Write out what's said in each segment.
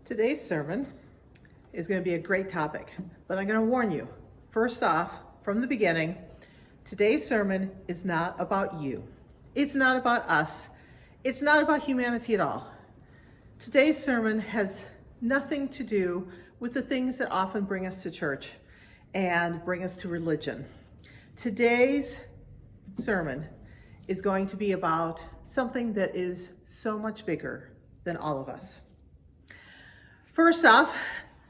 Today's sermon is going to be a great topic, but I'm going to warn you, first off, from the beginning, today's sermon is not about you. It's not about us. It's not about humanity at all. Today's sermon has nothing to do with the things that often bring us to church and bring us to religion. Today's sermon is going to be about something that is so much bigger than all of us. First off,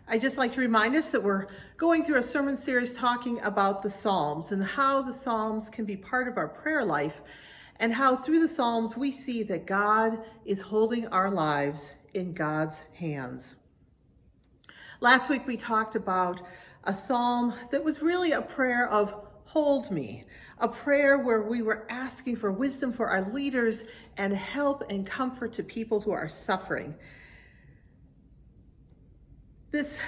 I'd just like to remind us that we're going through a sermon series talking about the Psalms and how the Psalms can be part of our prayer life and how through the Psalms we see that God is holding our lives in God's hands. Last week we talked about a psalm that was really a prayer of hold me, a prayer where we were asking for wisdom for our leaders and help and comfort to people who are suffering. This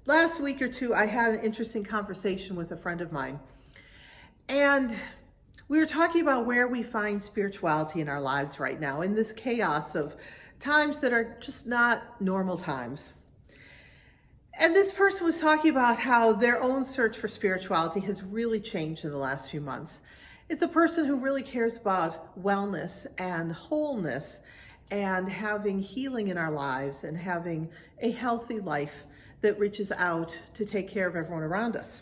last week or two, I had an interesting conversation with a friend of mine. And we were talking about where we find spirituality in our lives right now, in this chaos of times that are just not normal times. And this person was talking about how their own search for spirituality has really changed in the last few months. It's a person who really cares about wellness and wholeness and having healing in our lives and having a healthy life that reaches out to take care of everyone around us.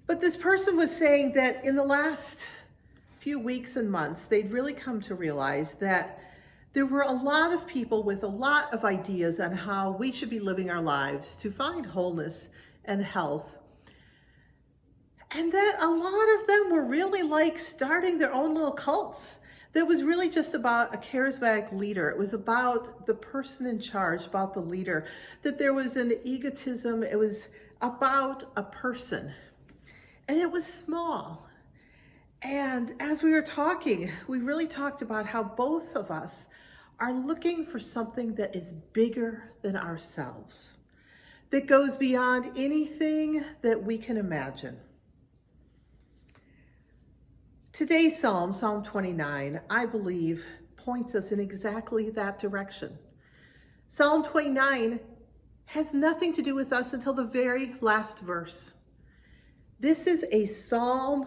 But this person was saying that in the last few weeks and months, they'd really come to realize that there were a lot of people with a lot of ideas on how we should be living our lives to find wholeness and health. And that a lot of them were really like starting their own little cults. That was really just about a charismatic leader. It was about the person in charge, about the leader, that there was an egotism. It was about a person, and it was small. And as we were talking, we really talked about how both of us are looking for something that is bigger than ourselves, that goes beyond anything that we can imagine. Today's Psalm, Psalm 29, I believe, points us in exactly that direction. Psalm 29 has nothing to do with us until the very last verse. This is a psalm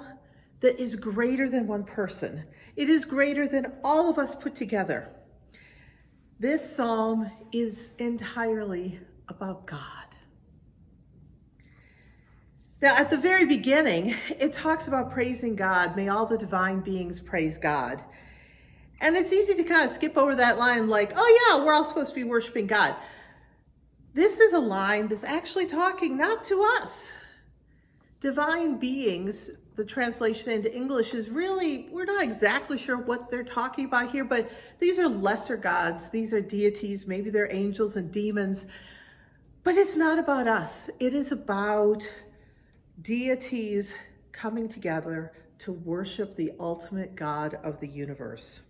that is greater than one person. It is greater than all of us put together. This psalm is entirely about God. Now, at the very beginning, it talks about praising God. May all the divine beings praise God. And it's easy to kind of skip over that line like, oh yeah, we're all supposed to be worshiping God. This is a line that's actually talking not to us. Divine beings, the translation into English is really, we're not exactly sure what they're talking about here, but these are lesser gods. These are deities. Maybe they're angels and demons. But it's not about us. It is about deities coming together to worship the ultimate God of the universe.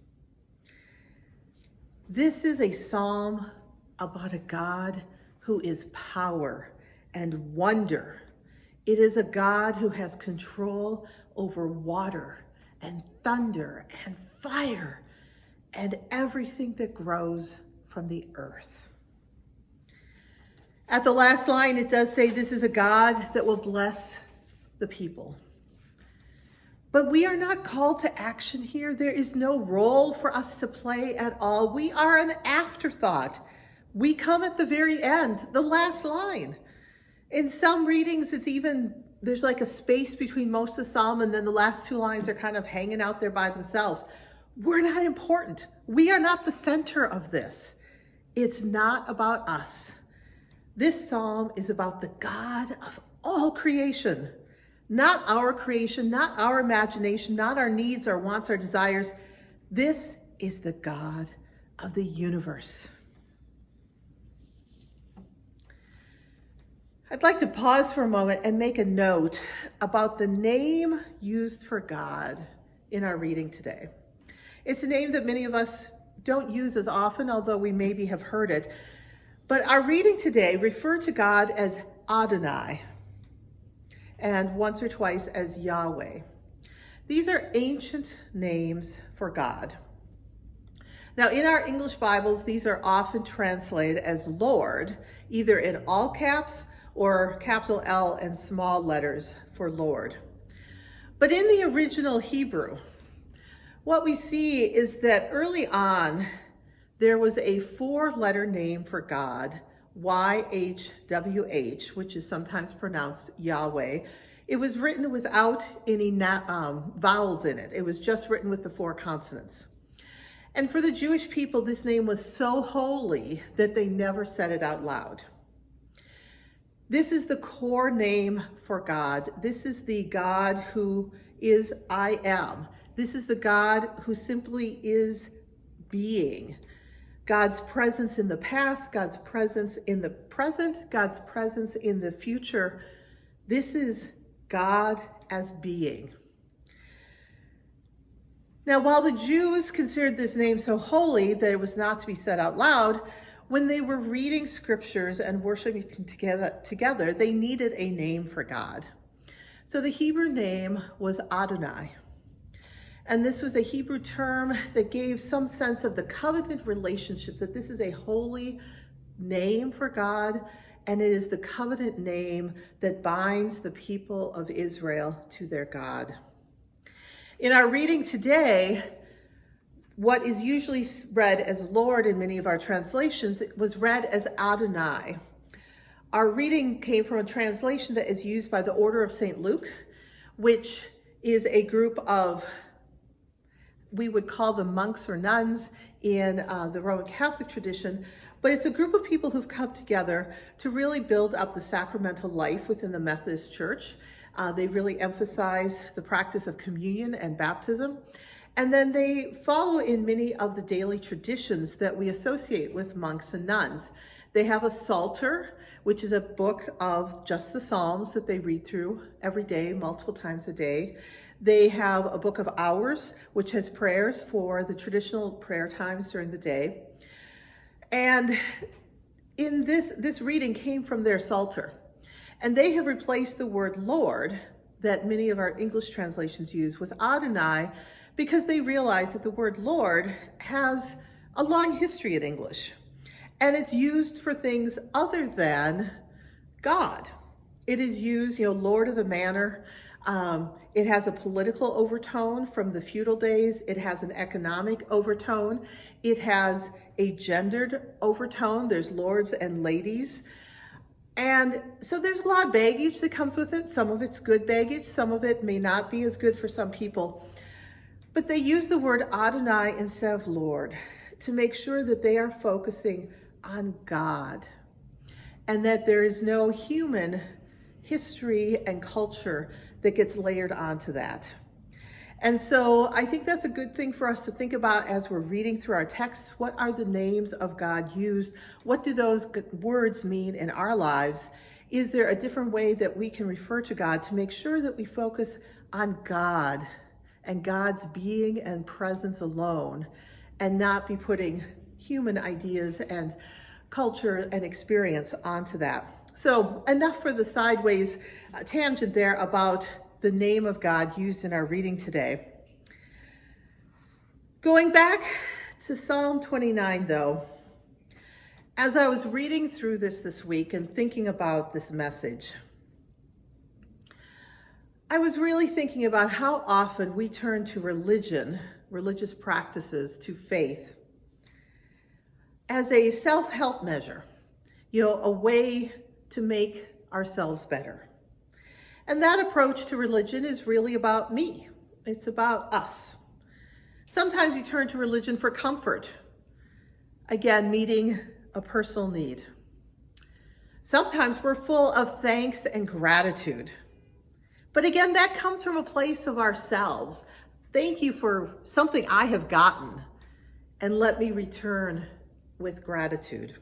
This is a psalm about a God who is power and wonder. It is a God who has control over water and thunder and fire and everything that grows from the earth. At the last line, it does say this is a God that will bless the people. But we are not called to action here. There is no role for us to play at all. We are an afterthought. We come at the very end, the last line. In some readings, there's like a space between most of the psalm and then the last two lines are kind of hanging out there by themselves. We're not important. We are not the center of this. It's not about us. This psalm is about the God of all creation, not our creation, not our imagination, not our needs, our wants, our desires. This is the God of the universe. I'd like to pause for a moment and make a note about the name used for God in our reading today. It's a name that many of us don't use as often, although we maybe have heard it. But our reading today referred to God as Adonai and once or twice as Yahweh. These are ancient names for God. Now, in our English Bibles, these are often translated as Lord, either in all caps or capital L and small letters for Lord. But in the original Hebrew, what we see is that early on, there was a 4-letter name for God, YHWH, which is sometimes pronounced Yahweh. It was written without any vowels in it. It was just written with the 4 consonants. And for the Jewish people, this name was so holy that they never said it out loud. This is the core name for God. This is the God who is I am. This is the God who simply is being. God's presence in the past, God's presence in the present, God's presence in the future. This is God as being. Now, while the Jews considered this name so holy that it was not to be said out loud, when they were reading scriptures and worshiping together, they needed a name for God. So the Hebrew name was Adonai. And this was a Hebrew term that gave some sense of the covenant relationship, that this is a holy name for God, and it is the covenant name that binds the people of Israel to their God. In our reading today, what is usually read as Lord in many of our translations was read as Adonai. Our reading came from a translation that is used by the Order of St. Luke, which is a group of, we would call them monks or nuns in the Roman Catholic tradition, but it's a group of people who've come together to really build up the sacramental life within the Methodist Church. They really emphasize the practice of communion and baptism. And then they follow in many of the daily traditions that we associate with monks and nuns. They have a Psalter, which is a book of just the Psalms that they read through every day, multiple times a day. They have a book of hours, which has prayers for the traditional prayer times during the day. And in this reading came from their Psalter. And they have replaced the word Lord that many of our English translations use with Adonai, because they realize that the word Lord has a long history in English, and it's used for things other than God. It is used, Lord of the Manor. It has a political overtone from the feudal days. It has an economic overtone. It has a gendered overtone. There's lords and ladies. And so there's a lot of baggage that comes with it. Some of it's good baggage. Some of it may not be as good for some people. But they use the word Adonai instead of Lord to make sure that they are focusing on God and that there is no human history and culture that gets layered onto that. And so I think that's a good thing for us to think about as we're reading through our texts. What are the names of God used? What do those words mean in our lives? Is there a different way that we can refer to God to make sure that we focus on God and God's being and presence alone, and not be putting human ideas and culture and experience onto that? So enough for the sideways tangent there about the name of God used in our reading today. Going back to Psalm 29 though, as I was reading through this week and thinking about this message, I was really thinking about how often we turn to religion, religious practices, to faith as a self-help measure, a way to make ourselves better. And that approach to religion is really about me. It's about us. Sometimes we turn to religion for comfort, again, meeting a personal need. Sometimes we're full of thanks and gratitude. But again, that comes from a place of ourselves. Thank you for something I have gotten, and let me return with gratitude.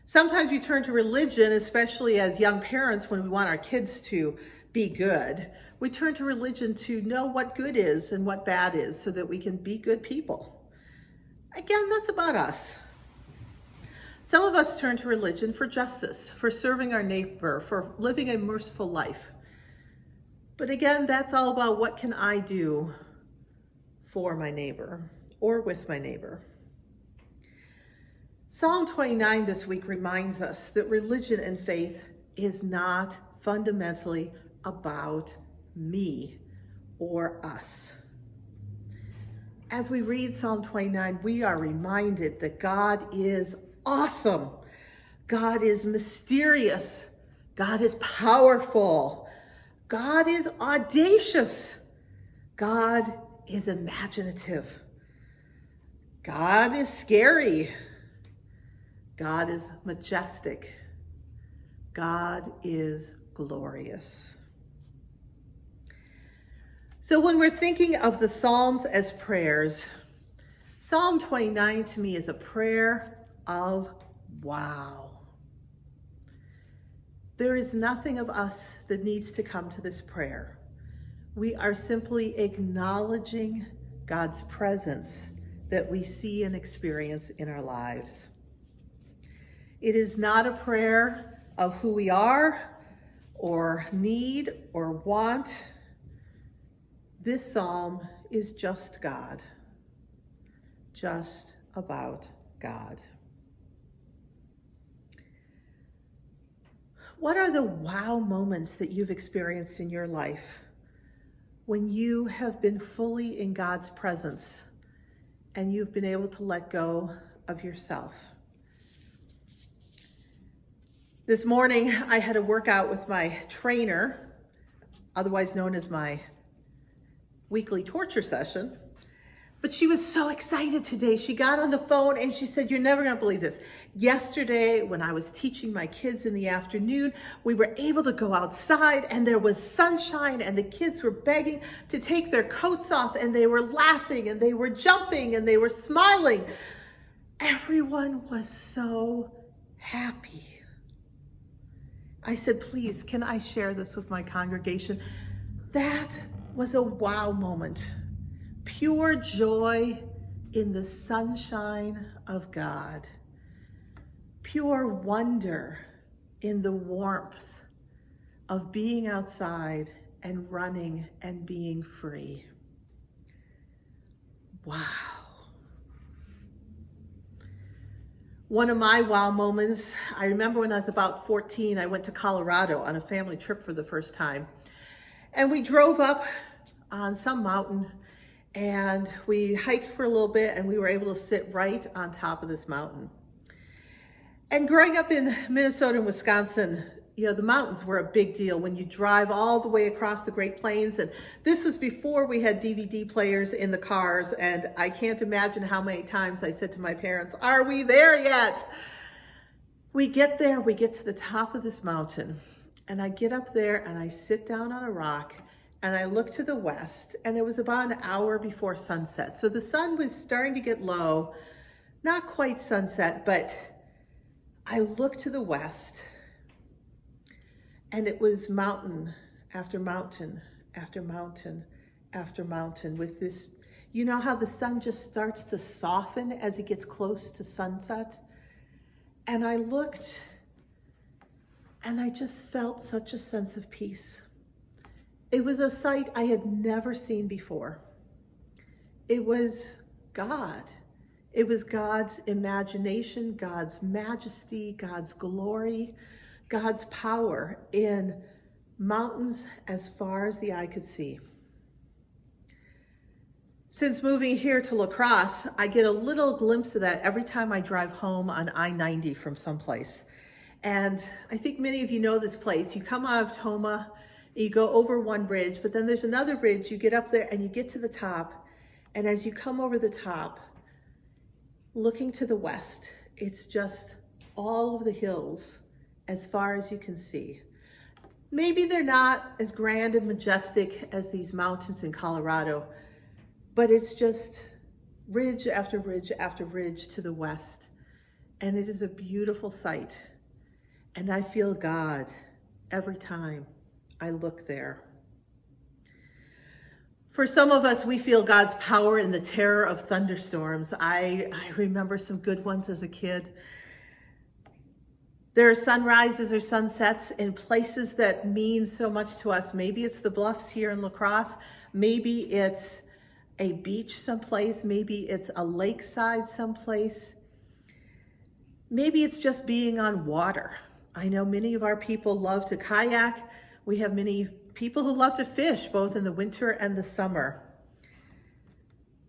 Sometimes we turn to religion, especially as young parents, when we want our kids to be good. We turn to religion to know what good is and what bad is so that we can be good people. Again, that's about us. Some of us turn to religion for justice, for serving our neighbor, for living a merciful life. But again, that's all about what can I do for my neighbor? or with my neighbor. Psalm 29 this week reminds us that religion and faith is not fundamentally about me or us. As we read Psalm 29, we are reminded that God is awesome. God is mysterious. God is powerful. God is audacious. God is imaginative. God is scary. God is majestic. God is glorious. So when we're thinking of the Psalms as prayers, Psalm 29 to me is a prayer of wow. There is nothing of us that needs to come to this prayer. We are simply acknowledging God's presence that we see and experience in our lives. It is not a prayer of who we are or need or want. This psalm is just God, just about God. What are the wow moments that you've experienced in your life when you have been fully in God's presence and you've been able to let go of yourself? This morning, I had a workout with my trainer, otherwise known as my weekly torture session. But she was so excited today. She got on the phone and she said, "You're never gonna believe this. Yesterday, when I was teaching my kids in the afternoon, we were able to go outside and there was sunshine and the kids were begging to take their coats off and they were laughing and they were jumping and they were smiling. Everyone was so happy." I said, "Please, can I share this with my congregation?" That was a wow moment. Pure joy in the sunshine of God. Pure wonder in the warmth of being outside and running and being free. Wow. One of my wow moments, I remember when I was about 14, I went to Colorado on a family trip for the first time. And we drove up on some mountain and we hiked for a little bit and we were able to sit right on top of this mountain. And growing up in Minnesota and Wisconsin, the mountains were a big deal when you drive all the way across the Great Plains. And this was before we had DVD players in the cars. And I can't imagine how many times I said to my parents, "Are we there yet?" We get there, we get to the top of this mountain. And I get up there and I sit down on a rock and I look to the west, and it was about an hour before sunset. So the sun was starting to get low, not quite sunset, but I looked to the west and it was mountain after mountain after mountain after mountain with this, you know how the sun just starts to soften as it gets close to sunset? And I looked and I just felt such a sense of peace. It was a sight I had never seen before. It was God. It was God's imagination, God's majesty, God's glory, God's power in mountains as far as the eye could see. Since moving here to La Crosse, I get a little glimpse of that every time I drive home on I-90 from someplace. And I think many of you know this place. You come out of Toma, you go over one bridge, but then there's another bridge. You get up there and you get to the top. And as you come over the top, looking to the west, it's just all of the hills as far as you can see. Maybe they're not as grand and majestic as these mountains in Colorado, but it's just ridge after ridge after ridge to the west. And it is a beautiful sight. And I feel God every time I look there. For some of us, we feel God's power in the terror of thunderstorms. I remember some good ones as a kid. There are sunrises or sunsets in places that mean so much to us. Maybe it's the bluffs here in La Crosse. Maybe it's a beach someplace. Maybe it's a lakeside someplace. Maybe it's just being on water. I know many of our people love to kayak. We have many people who love to fish, both in the winter and the summer.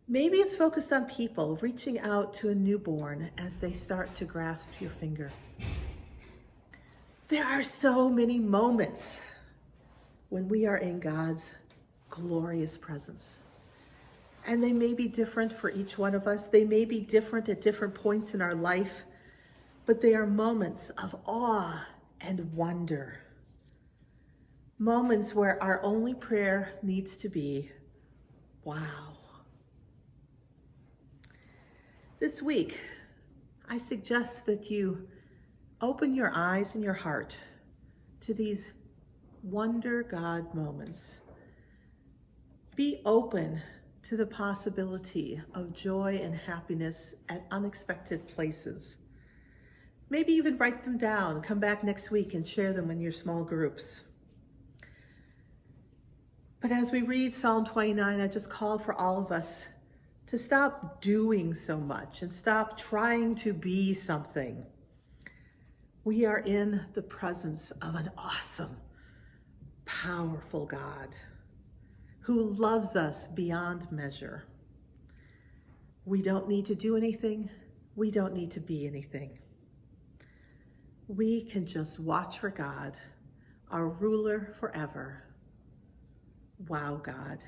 Maybe it's focused on people reaching out to a newborn as they start to grasp your finger. There are so many moments when we are in God's glorious presence. And they may be different for each one of us. They may be different at different points in our life, but they are moments of awe and wonder. Moments where our only prayer needs to be, wow. This week, I suggest that you open your eyes and your heart to these wonder God moments. Be open to the possibility of joy and happiness at unexpected places. Maybe even write them down, come back next week and share them in your small groups. But as we read Psalm 29, I just call for all of us to stop doing so much and stop trying to be something. We are in the presence of an awesome, powerful God who loves us beyond measure. We don't need to do anything. We don't need to be anything. We can just watch for God, our ruler forever. Wow, God.